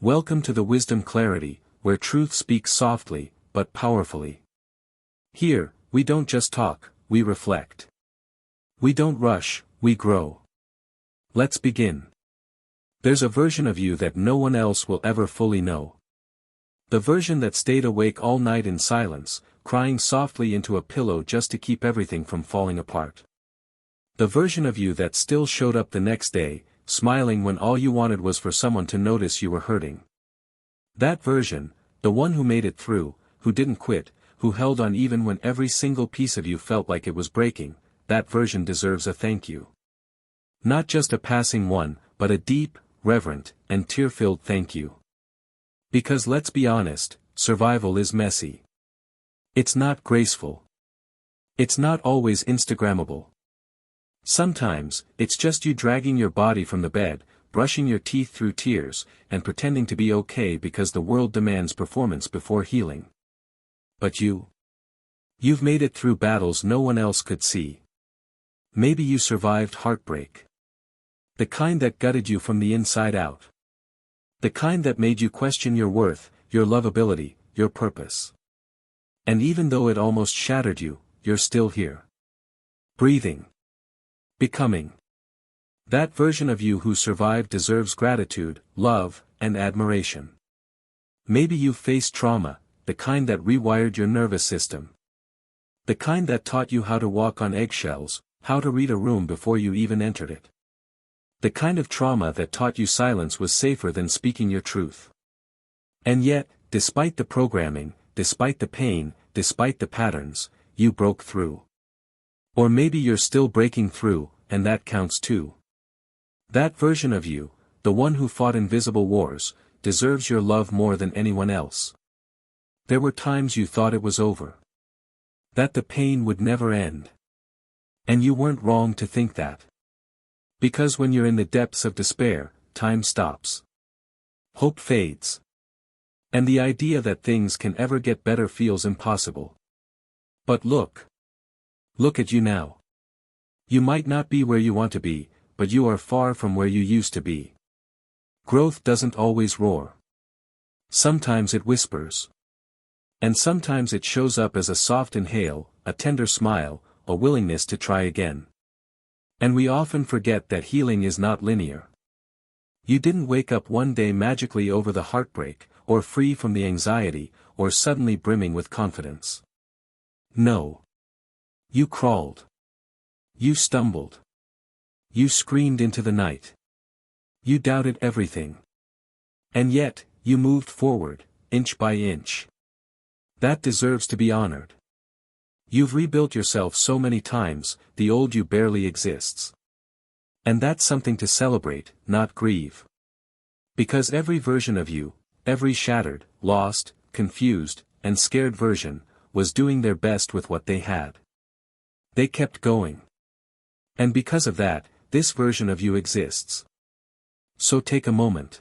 Welcome to the Wisdom Clarity, where truth speaks softly, but powerfully. Here, we don't just talk, we reflect. We don't rush, we grow. Let's begin. There's a version of you that no one else will ever fully know. The version that stayed awake all night in silence, crying softly into a pillow just to keep everything from falling apart. The version of you that still showed up the next day, smiling when all you wanted was for someone to notice you were hurting. That version, the one who made it through, who didn't quit, who held on even when every single piece of you felt like it was breaking, that version deserves a thank you. Not just a passing one, but a deep, reverent, and tear-filled thank you. Because let's be honest, survival is messy. It's not graceful. It's not always Instagrammable. Sometimes, it's just you dragging your body from the bed, brushing your teeth through tears, and pretending to be okay because the world demands performance before healing. But you've made it through battles no one else could see. Maybe you survived heartbreak. The kind that gutted you from the inside out. The kind that made you question your worth, your lovability, your purpose. And even though it almost shattered you, you're still here. Breathing. Becoming. That version of you who survived deserves gratitude, love, and admiration. Maybe you've faced trauma, the kind that rewired your nervous system. The kind that taught you how to walk on eggshells, how to read a room before you even entered it. The kind of trauma that taught you silence was safer than speaking your truth. And yet, despite the programming, despite the pain, despite the patterns, you broke through. Or maybe you're still breaking through, and that counts too. That version of you, the one who fought invisible wars, deserves your love more than anyone else. There were times you thought it was over. That the pain would never end. And you weren't wrong to think that. Because when you're in the depths of despair, time stops. Hope fades. And the idea that things can ever get better feels impossible. But look. Look at you now. You might not be where you want to be, but you are far from where you used to be. Growth doesn't always roar. Sometimes it whispers. And sometimes it shows up as a soft inhale, a tender smile, a willingness to try again. And we often forget that healing is not linear. You didn't wake up one day magically over the heartbreak, or free from the anxiety, or suddenly brimming with confidence. No. You crawled. You stumbled. You screamed into the night. You doubted everything. And yet, you moved forward, inch by inch. That deserves to be honored. You've rebuilt yourself so many times, the old you barely exists. And that's something to celebrate, not grieve. Because every version of you, every shattered, lost, confused, and scared version, was doing their best with what they had. They kept going. And because of that, this version of you exists. So take a moment.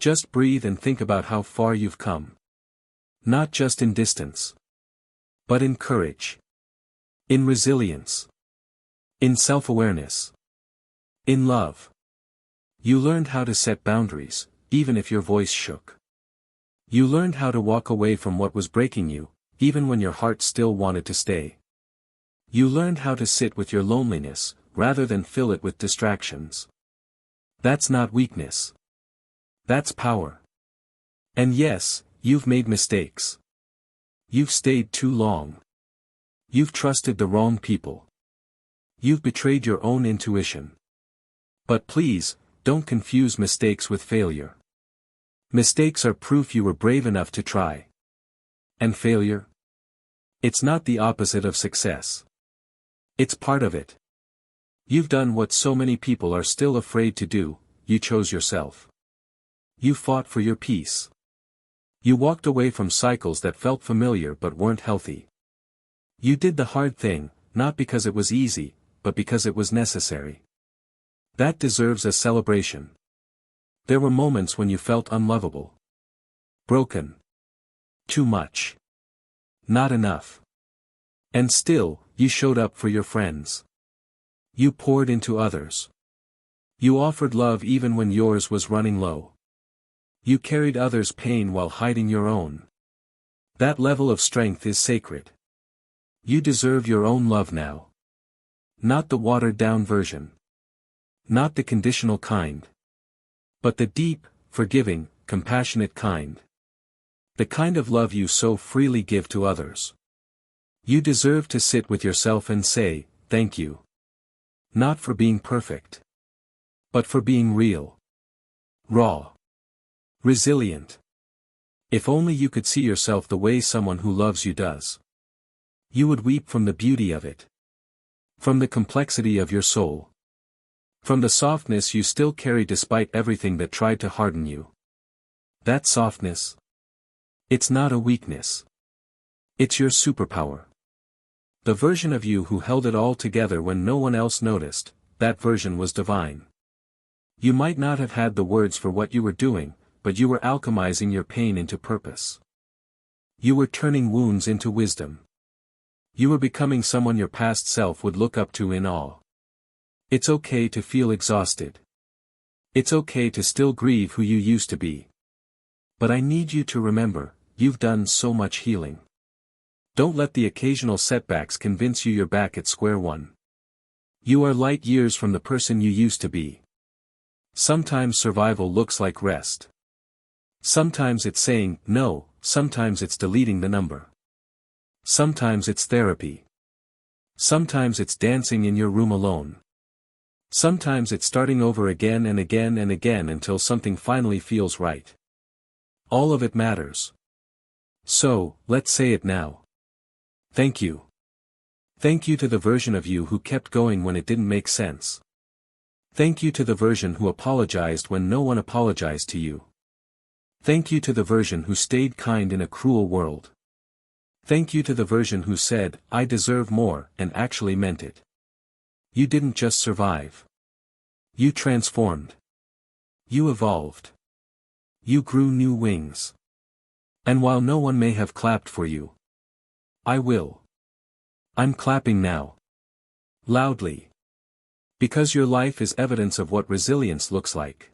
Just breathe and think about how far you've come. Not just in distance. But in courage. In resilience. In self-awareness. In love. You learned how to set boundaries, even if your voice shook. You learned how to walk away from what was breaking you, even when your heart still wanted to stay. You learned how to sit with your loneliness, rather than fill it with distractions. That's not weakness. That's power. And yes, you've made mistakes. You've stayed too long. You've trusted the wrong people. You've betrayed your own intuition. But please, don't confuse mistakes with failure. Mistakes are proof you were brave enough to try. And failure? It's not the opposite of success. It's part of it. You've done what so many people are still afraid to do, you chose yourself. You fought for your peace. You walked away from cycles that felt familiar but weren't healthy. You did the hard thing, not because it was easy, but because it was necessary. That deserves a celebration. There were moments when you felt unlovable. Broken. Too much. Not enough. And still, you showed up for your friends. You poured into others. You offered love even when yours was running low. You carried others' pain while hiding your own. That level of strength is sacred. You deserve your own love now. Not the watered-down version. Not the conditional kind. But the deep, forgiving, compassionate kind. The kind of love you so freely give to others. You deserve to sit with yourself and say, thank you. Not for being perfect. But for being real. Raw. Resilient. If only you could see yourself the way someone who loves you does. You would weep from the beauty of it. From the complexity of your soul. From the softness you still carry despite everything that tried to harden you. That softness. It's not a weakness. It's your superpower. The version of you who held it all together when no one else noticed, that version was divine. You might not have had the words for what you were doing, but you were alchemizing your pain into purpose. You were turning wounds into wisdom. You were becoming someone your past self would look up to in awe. It's okay to feel exhausted. It's okay to still grieve who you used to be. But I need you to remember, you've done so much healing. Don't let the occasional setbacks convince you you're back at square one. You are light years from the person you used to be. Sometimes survival looks like rest. Sometimes it's saying no, sometimes it's deleting the number. Sometimes it's therapy. Sometimes it's dancing in your room alone. Sometimes it's starting over again and again and again until something finally feels right. All of it matters. So, let's say it now. Thank you. Thank you to the version of you who kept going when it didn't make sense. Thank you to the version who apologized when no one apologized to you. Thank you to the version who stayed kind in a cruel world. Thank you to the version who said, I deserve more, and actually meant it. You didn't just survive. You transformed. You evolved. You grew new wings. And while no one may have clapped for you, I will. I'm clapping now. Loudly. Because your life is evidence of what resilience looks like.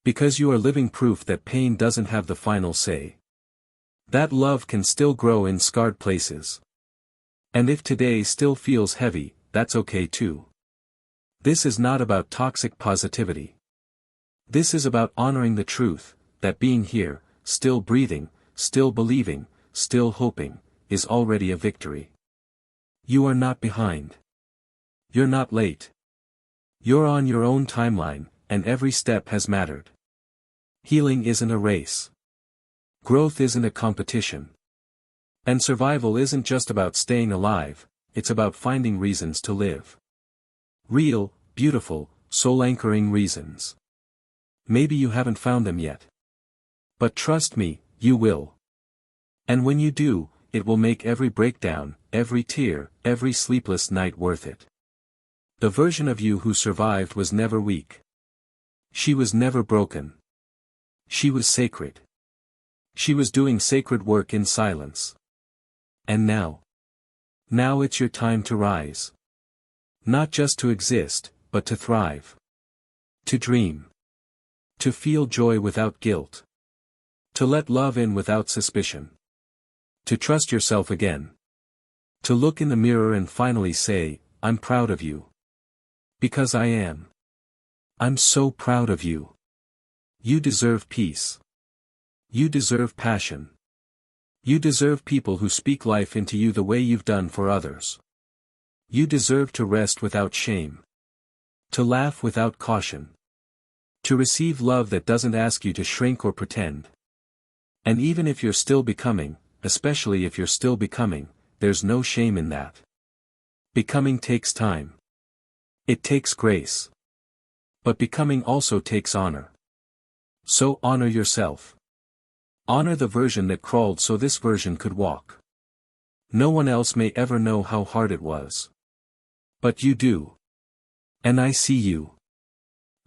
Because you are living proof that pain doesn't have the final say. That love can still grow in scarred places. And if today still feels heavy, that's okay too. This is not about toxic positivity. This is about honoring the truth, that being here, still breathing, still believing, still hoping, is already a victory. You are not behind. You're not late. You're on your own timeline, and every step has mattered. Healing isn't a race. Growth isn't a competition. And survival isn't just about staying alive, it's about finding reasons to live. Real, beautiful, soul-anchoring reasons. Maybe you haven't found them yet. But trust me, you will. And when you do, it will make every breakdown, every tear, every sleepless night worth it. The version of you who survived was never weak. She was never broken. She was sacred. She was doing sacred work in silence. And now? Now it's your time to rise. Not just to exist, but to thrive. To dream. To feel joy without guilt. To let love in without suspicion. To trust yourself again. To look in the mirror and finally say, I'm proud of you. Because I am. I'm so proud of you. You deserve peace. You deserve passion. You deserve people who speak life into you the way you've done for others. You deserve to rest without shame. To laugh without caution. To receive love that doesn't ask you to shrink or pretend. And even if you're still becoming, especially if you're still becoming, there's no shame in that. Becoming takes time. It takes grace. But becoming also takes honor. So honor yourself. Honor the version that crawled so this version could walk. No one else may ever know how hard it was. But you do. And I see you.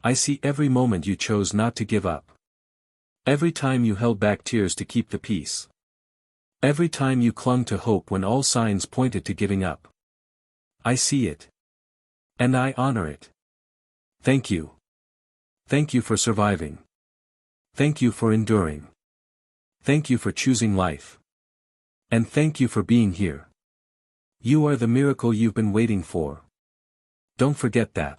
I see every moment you chose not to give up. Every time you held back tears to keep the peace. Every time you clung to hope when all signs pointed to giving up. I see it. And I honor it. Thank you. Thank you for surviving. Thank you for enduring. Thank you for choosing life. And thank you for being here. You are the miracle you've been waiting for. Don't forget that.